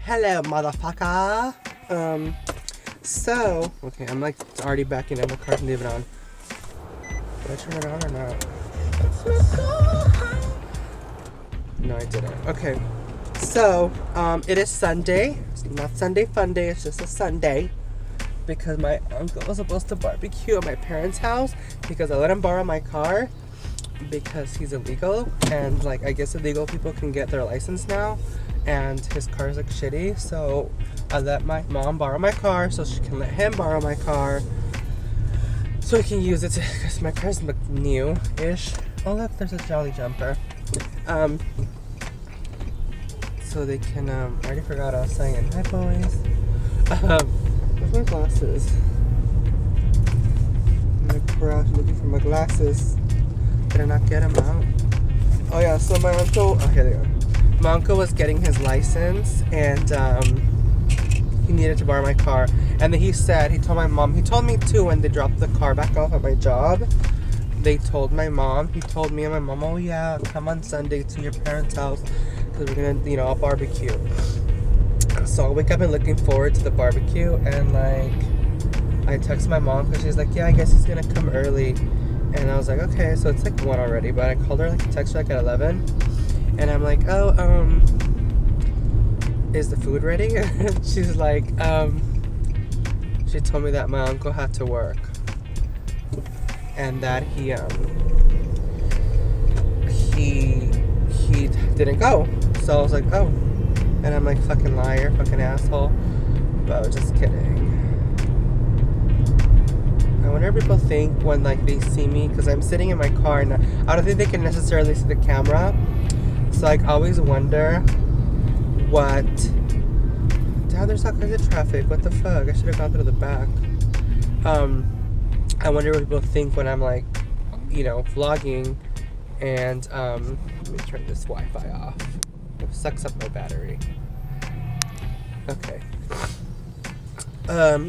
Hello, motherfucker. Okay, I'm like already backing up. My car can leave it on. Did I turn it on or not? No, I didn't. Okay. So, it is Sunday. It's not Sunday fun day, it's just a Sunday. Because my uncle was supposed to barbecue at my parents' house because I let him borrow my car because he's illegal. And, like, I guess illegal people can get their license now. And his car's, like, shitty. So, I let my mom borrow my car so she can let him borrow my car. So he can use it because my car's, like, new-ish. Oh, look, there's a Jolly Jumper. So they can, I already forgot I was saying. Hi, boys. Where's my glasses? I'm in the garage looking for my glasses. Did I not get them out? Oh, yeah, so my uncle, oh, here they are. My uncle was getting his license, and, he needed to borrow my car. And then he told my mom, he told me too when they dropped the car back off at my job. They told my mom, he told me and my mom, oh yeah, come on Sunday to your parents' house because we're gonna, I'll barbecue. So I'll wake up and looking forward to the barbecue, and like, I text my mom because she's like, yeah, I guess he's gonna come early. And I was like, okay, so it's like 1 already, but I called her, like, text her like at 11. And I'm like, oh, is the food ready? She's like, she told me that my uncle had to work. And that he didn't go. So I was like, oh. And I'm like, fucking liar, fucking asshole. But I was just kidding. I wonder what people think when, like, they see me, because I'm sitting in my car and I don't think they can necessarily see the camera. So, like, I always wonder what... Damn, there's all kinds of traffic. What the fuck? I should have gone through the back. I wonder what people think when I'm, like, vlogging. And, let me turn this Wi-Fi off. It sucks up my battery. Okay.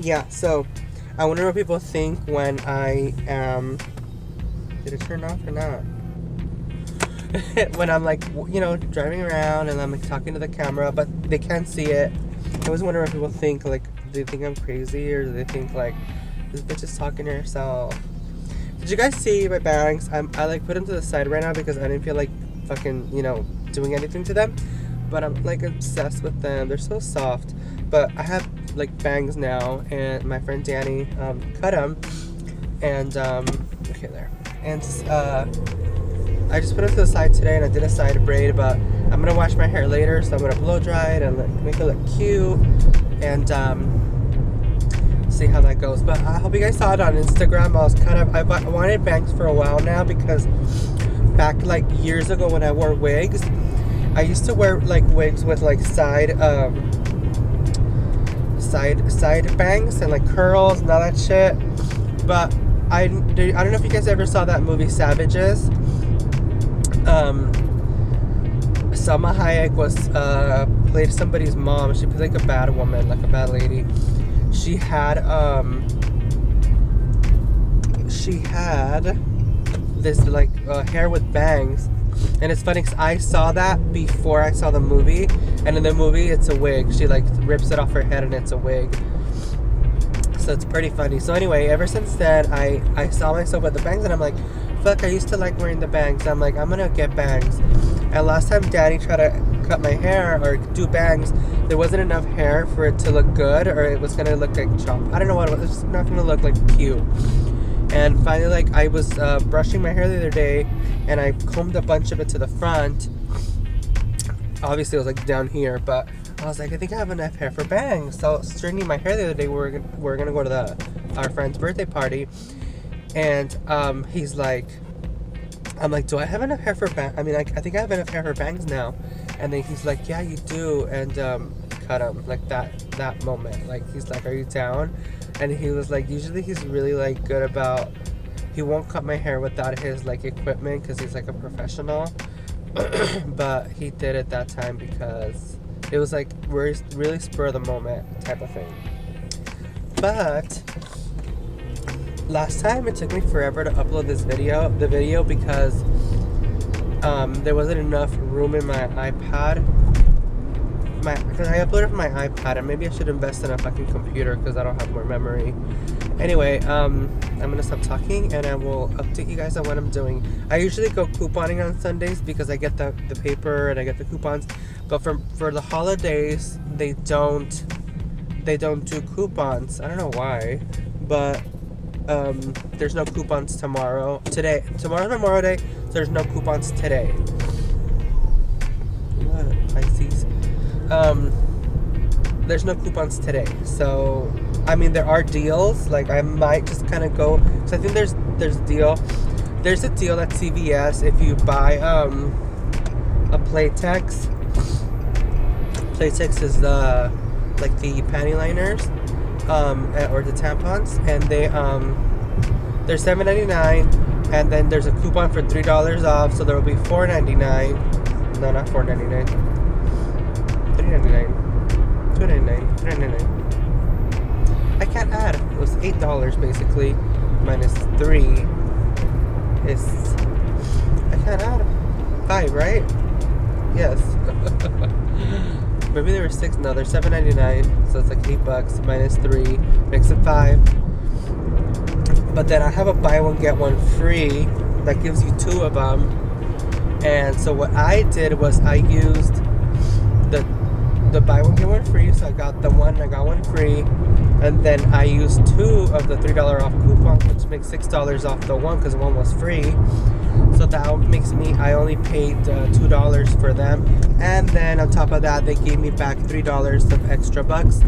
Yeah, so I wonder what people think when I am... Did it turn off or not? When I'm, like, driving around and I'm, like, talking to the camera, but they can't see it. I always wonder what people think. Like, do they think I'm crazy, or do they think, like, this bitch is talking to herself? Did you guys see my bangs? I like, put them to the side right now because I didn't feel like fucking, doing anything to them. But I'm, like, obsessed with them. They're so soft. But I have, like, bangs now, and my friend Danny cut them. And, okay, there. And, I just put it to the side today, and I did a side braid, but I'm gonna wash my hair later, so I'm gonna blow dry it and, like, make it look cute, and see how that goes. But I hope you guys saw it on Instagram. I wanted bangs for a while now, because back, like, years ago when I wore wigs, I used to wear, like, wigs with, like, side bangs and, like, curls and all that shit. But I don't know if you guys ever saw that movie Savages. Salma Hayek played somebody's mom. She played, like, a bad woman, like a bad lady. She had this, like, hair with bangs. And it's funny because I saw that before I saw the movie. And in the movie, it's a wig. She, like, rips it off her head and it's a wig. So it's pretty funny. So anyway, ever since then, I saw myself with the bangs, and I'm like, fuck, I used to like wearing the bangs. I'm like, I'm gonna get bangs. And last time Daddy tried to cut my hair or do bangs, there wasn't enough hair for it to look good, or it was gonna look like chopped. I don't know what it was. It's not gonna look, like, cute. And finally, like, I was brushing my hair the other day, and I combed a bunch of it to the front. Obviously, it was, like, down here, but I was like, I think I have enough hair for bangs. So straightening my hair the other day, we're gonna go to our friend's birthday party, and he's like, I'm like, do I have enough hair for bangs? I mean, like, I think I have enough hair for bangs now. And then he's like, yeah, you do. And cut him, like, that moment. Like, he's like, are you down? And he was like, usually he's really, like, good about, he won't cut my hair without his, like, equipment because he's, like, a professional. But he did it that time because it was, like, really spur of the moment type of thing. But last time it took me forever to upload the video because there wasn't enough room in my iPad because I uploaded from my iPad, and maybe I should invest in a fucking computer because I don't have more memory. Anyway, I'm gonna stop talking, and I will update you guys on what I'm doing. I usually go couponing on Sundays because I get the paper and I get the coupons, but for the holidays they don't do coupons. I don't know why, but there's no coupons today. Tomorrow's Memorial Day, so there's no coupons today. What? Pisces. There's no coupons today, so I mean there are deals. Like I might just kind of go. So I think there's a deal. There's a deal at CVS if you buy a Playtex. Playtex is the panty liners, or the tampons, and they're $7.99, and then there's a coupon for $3 off, so there will be $4.99. No, not $4.99. $3.99. $2.99. $3.99. I can't add. It was $8 basically, minus 3 is. I can't add. 5, right? Yes. Maybe there were 6. No, they're $7.99. So it's like $8 minus 3 makes it 5. But then I have a buy one get one free that gives you 2 of them. And so what I did was I used the buy one get one free. So I got the one, I got one free, and then I used 2 of the $3 off coupons, which makes $6 off the one because one was free. So that makes me, I only paid $2 for them, and then on top of that they gave me back $3 of extra bucks,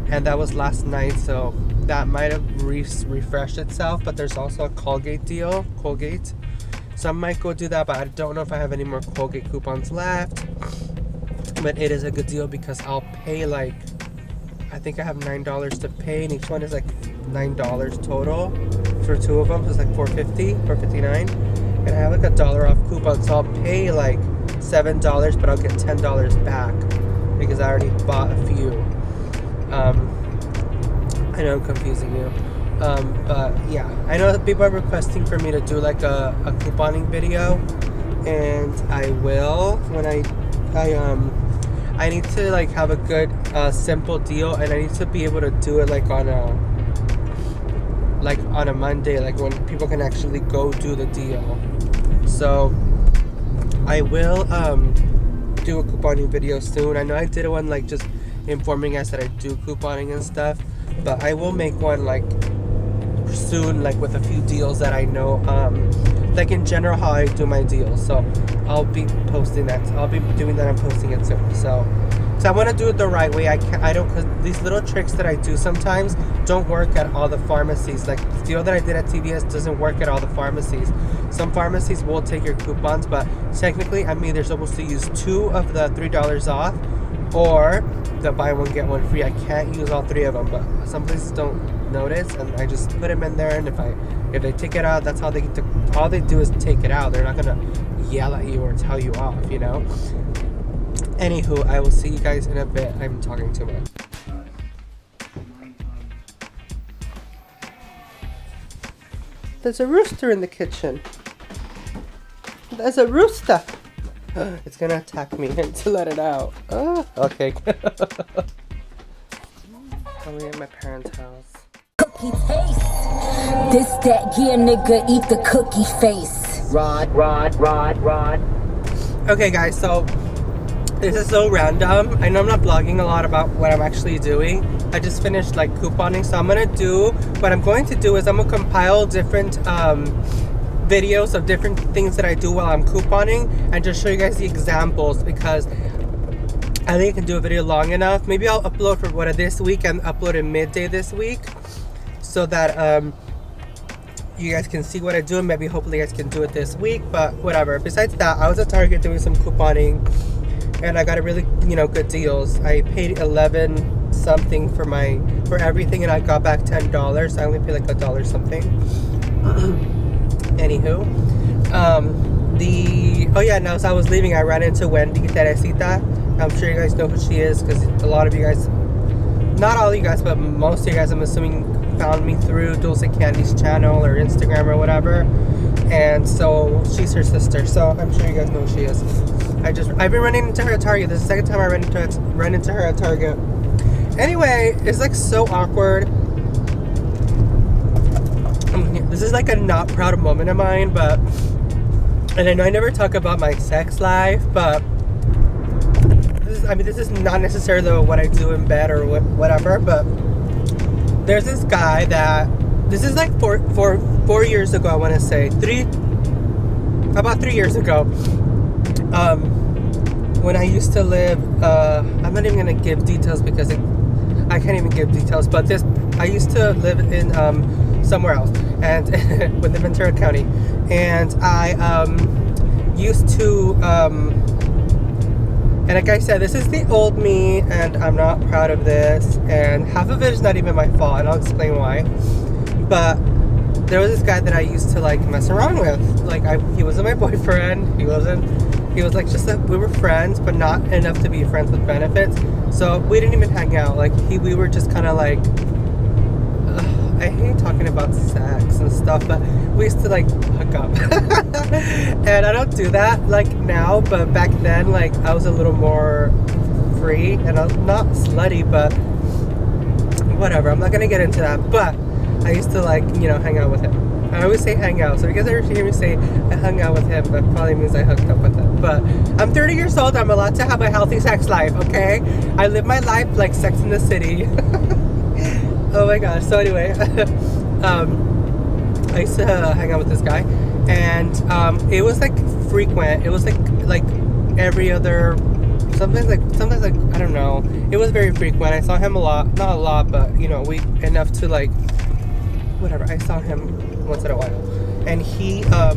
and that was last night, so that might have refreshed itself. But there's also a Colgate deal, so I might go do that, but I don't know if I have any more Colgate coupons left. But it is a good deal because I'll pay I think I have $9 to pay, and each one is like $9 total for 2 of them, so it's like $4.59. And I have like $1 off coupon, so I'll pay like $7, but I'll get $10 back because I already bought a few. I know I'm confusing you, but yeah, I know that people are requesting for me to do like a couponing video, and I will when I need to like have a good simple deal, and I need to be able to do it like on a Monday, like when people can actually go do the deal. So I will do a couponing video soon. I know I did one like just informing us that I do couponing and stuff, but I will make one like soon, like with a few deals that I know, like in general how I do my deals. So I'll be posting that. I'll be doing that and posting it soon. So I want to do it the right way. I don't, because these little tricks that I do sometimes don't work at all the pharmacies. Like the deal that I did at CVS doesn't work at all the pharmacies. Some pharmacies will take your coupons, but technically I'm either supposed to use 2 of the $3 off or the buy one get one free. I can't use all 3 of them, but some places don't notice, and I just put them in there, and if they take it out, that's how all they do is take it out. They're not gonna yell at you or tell you off, you know. Anywho, I will see you guys in a bit. I'm talking too much. There's a rooster in the kitchen. There's a rooster. It's gonna attack me to let it out. Okay. I'm at my parents' house. Cookie taste. This that yeah nigga eat the cookie face. Rod. Okay guys, so this is so random. I know I'm not blogging a lot about what I'm actually doing. I just finished like couponing, so what I'm going to do is I'm gonna compile different videos of different things that I do while I'm couponing and just show you guys the examples, because I think I can do a video long enough. Maybe I'll upload for this week and upload it midday this week, so that you guys can see what I do, and maybe hopefully you guys can do it this week, but whatever. Besides that, I was at Target doing some couponing, and I got a really, good deals. I paid $11 something for everything, and I got back $10, so I only paid like $1 something. Anywho, now as I was leaving, I ran into Wendy Teresita. I'm sure you guys know who she is, because a lot of you guys, not all of you guys, but most of you guys, I'm assuming, found me through Dulce Candy's channel or Instagram or whatever. And so she's her sister, so I'm sure you guys know who she is. I've been running into her at Target. This is the second time I run into her at Target. Anyway, it's like so awkward. This is like a not proud moment of mine, but, and I know I never talk about my sex life, but this is not necessarily what I do in bed or whatever, but there's this guy that, this is like four years ago, I want to say, about 3 years ago, when I used to live, I'm not even going to give details because I can't even give details, but I used to live in, somewhere else, and within Ventura County, and I used to, and like I said, this is the old me, and I'm not proud of this, and half of it is not even my fault, and I'll explain why. But there was this guy that I used to like mess around with. Like he wasn't my boyfriend. He was like just that we were friends, but not enough to be friends with benefits. So we didn't even hang out. Like we were just kind of like. I hate talking about sex and stuff, but we used to like hook up. And I don't do that like now, but back then like I was a little more free, and I was not slutty, but whatever. I'm not gonna get into that, but I used to like, hang out with him. I always say hang out, so if you guys ever hear me say I hung out with him, that probably means I hooked up with him. But I'm 30 years old, I'm allowed to have a healthy sex life, okay? I live my life like Sex in the City. Oh my gosh. So anyway, I used to hang out with this guy, and it was like frequent. It was like every other, sometimes like I don't know. It was very frequent. I saw him a lot, not a lot, but we enough to like whatever. I saw him once in a while, and he shit. I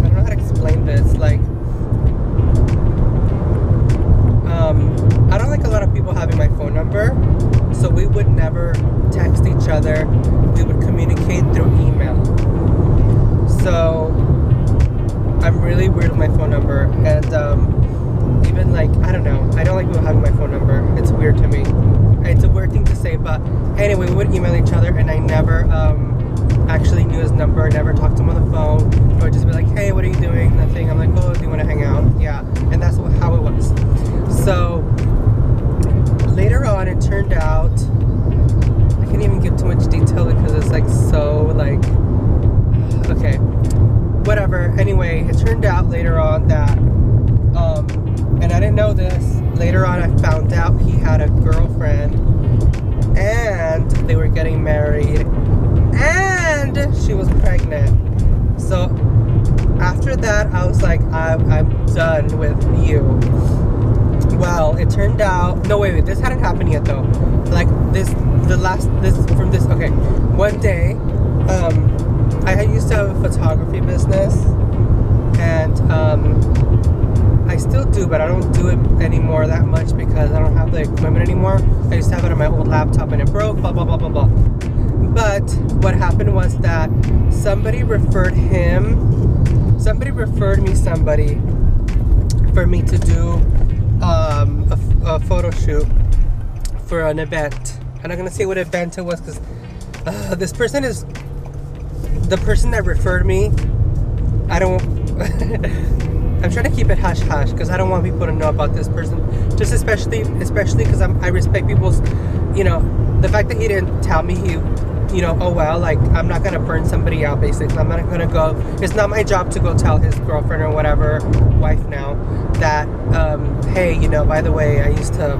don't know how to explain this. Like I don't like a lot of people having my phone number, so we would never text each other. We would communicate through email. So I'm really weird with my phone number, and even like I don't know. I don't like people having my phone number. It's weird to me. It's a weird thing to say, but anyway, we would email each other, and I never actually knew his number. Never talked to him on the phone. I would just be like, "Hey, what are you doing?" Nothing. I'm like, "Oh, do you want to hang out?" Yeah, and that's how it was. So later on, it turned out, I can't even give too much detail because it's like so like, okay, whatever. Anyway, it turned out later on that, and I didn't know this, later on I found out he had a girlfriend, and they were getting married, and she was pregnant. So after that, I was like, I'm done with you. Well, it turned out, no, wait, this hadn't happened yet though. Like okay, one day, I used to have a photography business, and I still do, but I don't do it anymore that much because I don't have the equipment anymore. I used to have it on my old laptop and it broke, blah, blah, blah, blah, blah. But what happened was that somebody referred me somebody for me to do a photo shoot for an event. I'm not gonna say what event it was because this person is the person that referred me. I'm trying to keep it hush hush because I don't want people to know about this person. Just especially because I respect people's, the fact that he didn't tell me oh well, like I'm not gonna burn somebody out. Basically, I'm not gonna go. It's not my job to go tell his girlfriend or whatever, wife now, that hey, by the way, I used to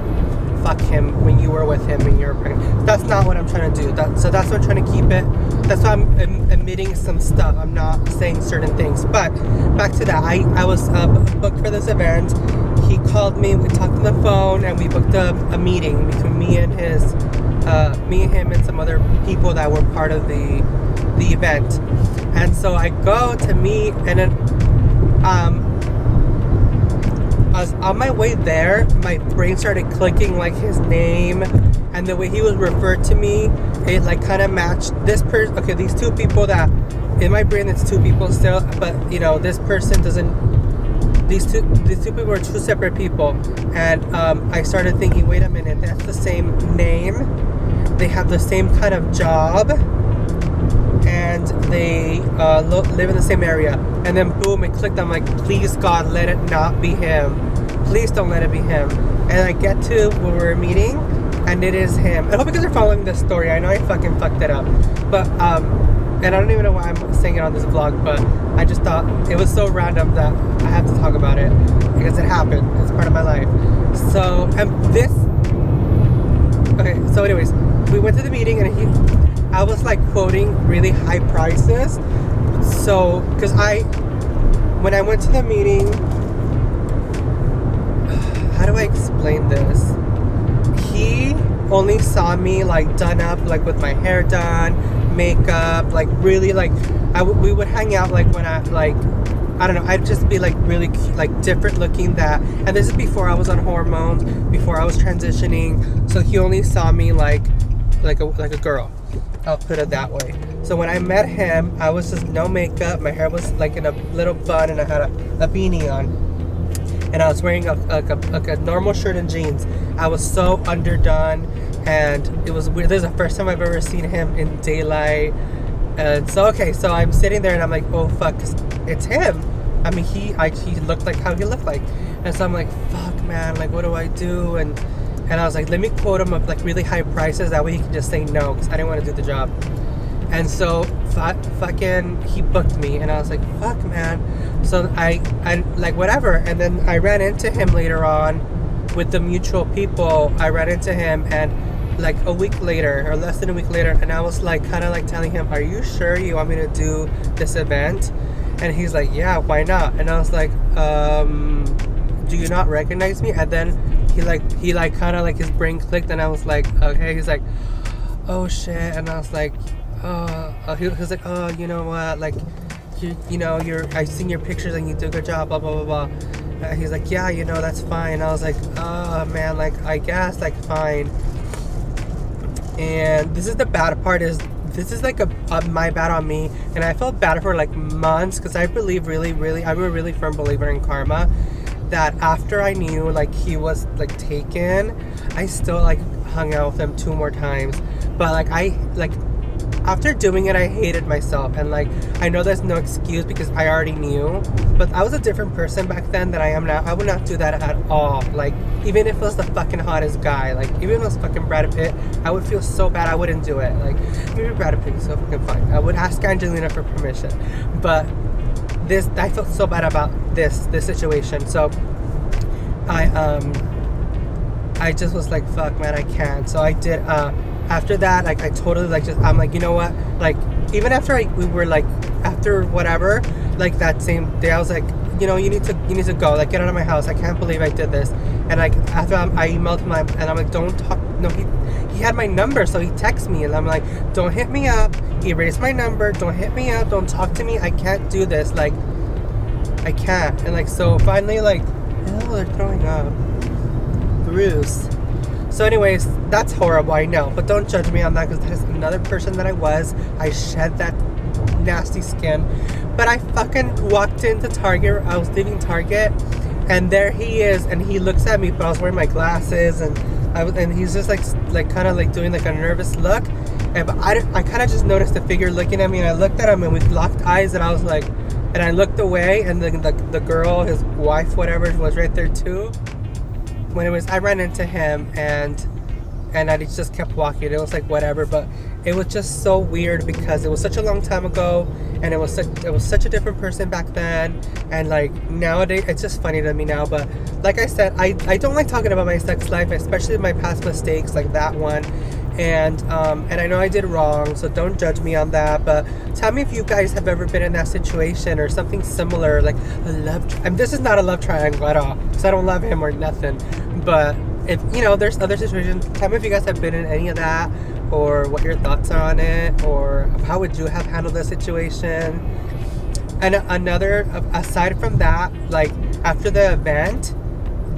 fuck him when you were with him and you were pregnant. That's not what I'm trying to do. So that's why I'm trying to keep it. That's why I'm omitting some stuff. I'm not saying certain things. But back to that, I was booked for this event. He called me. We talked on the phone, and we booked a meeting between me and him and some other people that were part of the event. And so I go to meet, and then I was on my way there, my brain started clicking, like his name and the way he was referred to me. It like kind of matched this person. Okay, these two people that in my brain, it's two people still, but this person doesn't. These two people are two separate people, and I started thinking, wait a minute, that's the same name. They have the same kind of job, and they live in the same area. And then boom, it clicked. I'm like, please God, let it not be him. Please don't let it be him. And I get to where we're meeting, and it is him. I hope you guys are following this story. I know I fucking fucked it up, but and I don't even know why I'm saying it on this vlog, but I just thought it was so random that I have to talk about it because it happened. It's part of my life. So, and this. Okay. So, anyways, we went to the meeting, and I was like quoting really high prices. So, because when I went to the meeting. How do I explain this? He only saw me like done up, like with my hair done, makeup, like really like we would hang out like when I don't know, I'd just be like really like different looking that, and this is before I was on hormones, before I was transitioning, so he only saw me like a girl. I'll put it that way. So when I met him, I was just no makeup, my hair was like in a little bun, and I had a beanie on. And I was wearing a normal shirt and jeans. I was so underdone, and it was weird. This is the first time I've ever seen him in daylight. And so, okay, so I'm sitting there, and I'm like, oh, fuck, 'cause it's him. I mean, he looked like how he looked like. And so I'm like, fuck, man, like, what do I do? And I was like, let me quote him up, like, really high prices. That way he can just say no, because I didn't want to do the job. And so, fucking, he booked me, and I was like, fuck, man. So I like, whatever. And then I ran into him later on with the mutual people. I ran into him, and like a week later, or less than a week later, and I was like, kind of like telling him, are you sure you want me to do this event? And he's like, yeah, why not? And I was like, do you not recognize me? And then he kind of like his brain clicked, and I was like, okay. He's like, oh shit. And I was like, he was like, oh, you know what, like, you know, I've seen your pictures and you do a good job, blah blah blah blah. He's like, yeah, you know, that's fine. I was like, oh man, like, I guess, like, fine. And this is the bad part, is this is like my bad on me, and I felt bad for like months, because I believe I'm a really firm believer in karma, that after I knew like he was like taken, I still like hung out with him 2 more times. But like after doing it, I hated myself, and like, I know there's no excuse because I already knew, but I was a different person back then than I am now. I would not do that at all. Like, even if it was the fucking hottest guy, like, even if it was fucking Brad Pitt, I would feel so bad. I wouldn't do it. Like, maybe Brad Pitt is so fucking fine. I would ask Angelina for permission, but I felt so bad about this situation. So I just was like, fuck, man, I can't. So I did. After that, like, I totally, like, just, I'm like, you know what, like, even after we were like, after whatever, like, that same day, I was like, you know, you need to go, like, get out of my house. I can't believe I did this. And like, after I emailed him, and I'm like, don't talk. No, he had my number, so he texted me, and I'm like, don't hit me up. Erase my number. Don't hit me up. Don't talk to me. I can't do this. Like, I can't. And like, so finally, like, oh, they're throwing up. Bruce. So anyways, that's horrible, I know, but don't judge me on that, because that's another person that I was. I shed that nasty skin. But I fucking walked into Target. I was leaving Target, and there he is, and he looks at me, but I was wearing my glasses, and he's just like kind of like doing like a nervous look. And but I kind of just noticed the figure looking at me, and I looked at him, and we locked eyes, and I was like, and I looked away, and the girl, his wife, whatever, was right there too. When it was, I ran into him, and I just kept walking. It was like whatever, but it was just so weird because it was such a long time ago, and it was such a different person back then, and like nowadays it's just funny to me now. But like I said, I don't like talking about my sex life, especially my past mistakes like that one, and I know I did wrong, so don't judge me on that. But tell me if you guys have ever been in that situation or something similar, like a love. And this is not a love triangle at all, because I don't love him or nothing. But if you know, there's other situations. Tell me if you guys have been in any of that, or what your thoughts are on it, or how would you have handled the situation. And another, aside from that, like after the event,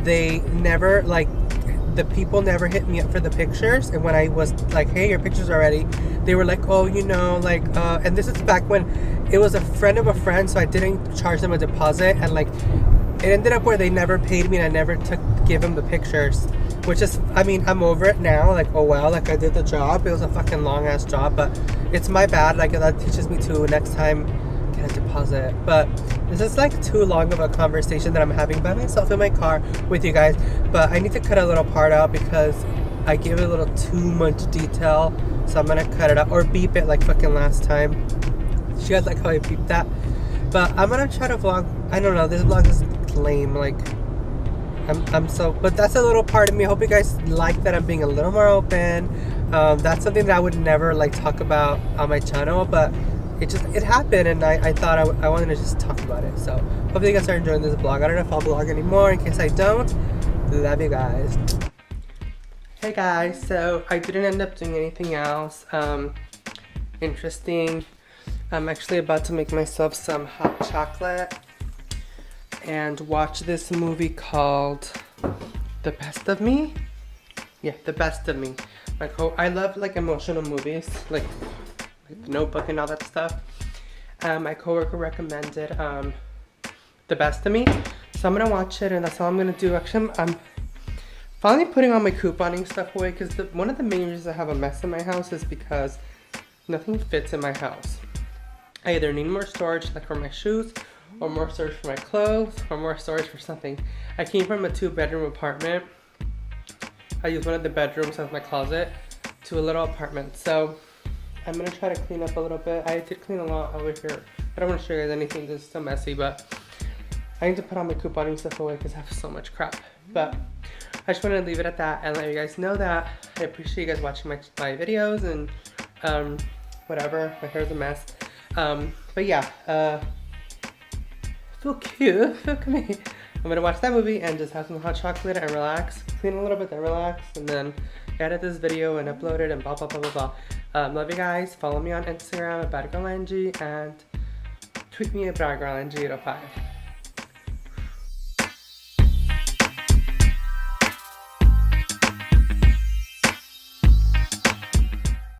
they never, like, the people never hit me up for the pictures. And when I was like, hey, your pictures are ready, they were like, oh, you know, like, and this is back when it was a friend of a friend, so I didn't charge them a deposit, and like, it ended up where they never paid me, and I never give them the pictures, which is, I mean, I'm over it now. Like, oh well, like I did the job. It was a fucking long ass job, but it's my bad. Like that teaches me to next time get a deposit. But this is like too long of a conversation that I'm having by myself in my car with you guys. But I need to cut a little part out because I gave it a little too much detail. So I'm gonna cut it out or beep it like fucking last time. You guys like how I beeped that? But I'm gonna try to vlog. I don't know. This vlog is lame. Like. But that's a little part of me. I hope you guys like that I'm being a little more open. That's something that I would never like talk about on my channel, but it happened, and I thought I wanted to just talk about it. So hopefully you guys are enjoying this vlog. I don't know if I'll vlog anymore. In case I don't, love you guys. Hey guys, so I didn't end up doing anything else interesting. I'm actually about to make myself some hot chocolate and watch this movie called The Best of Me. Yeah, The Best of Me. I love like emotional movies, like The Notebook and all that stuff. My coworker recommended The Best of Me, so I'm gonna watch it, and that's all I'm gonna do. Actually, I'm finally putting all my couponing stuff away because one of the main reasons I have a mess in my house is because nothing fits in my house. I either need more storage, like for my shoes, or more storage for my clothes, or more storage for something. I came from a 2-bedroom apartment. I used one of the bedrooms as my closet to a little apartment. So I'm gonna try to clean up a little bit. I did clean a lot over here. I don't want to show you guys anything, this is still messy, but I need to put all my couponing stuff away because I have so much crap. But I just wanted to leave it at that and let you guys know that I appreciate you guys watching my videos and whatever. My hair's a mess. But yeah, feel cute, look at me. I'm gonna watch that movie and just have some hot chocolate and relax, clean a little bit, then relax, and then edit this video and upload it and blah blah blah blah blah. Love you guys. Follow me on Instagram at badgirlangie and tweet me at badgirlangie805.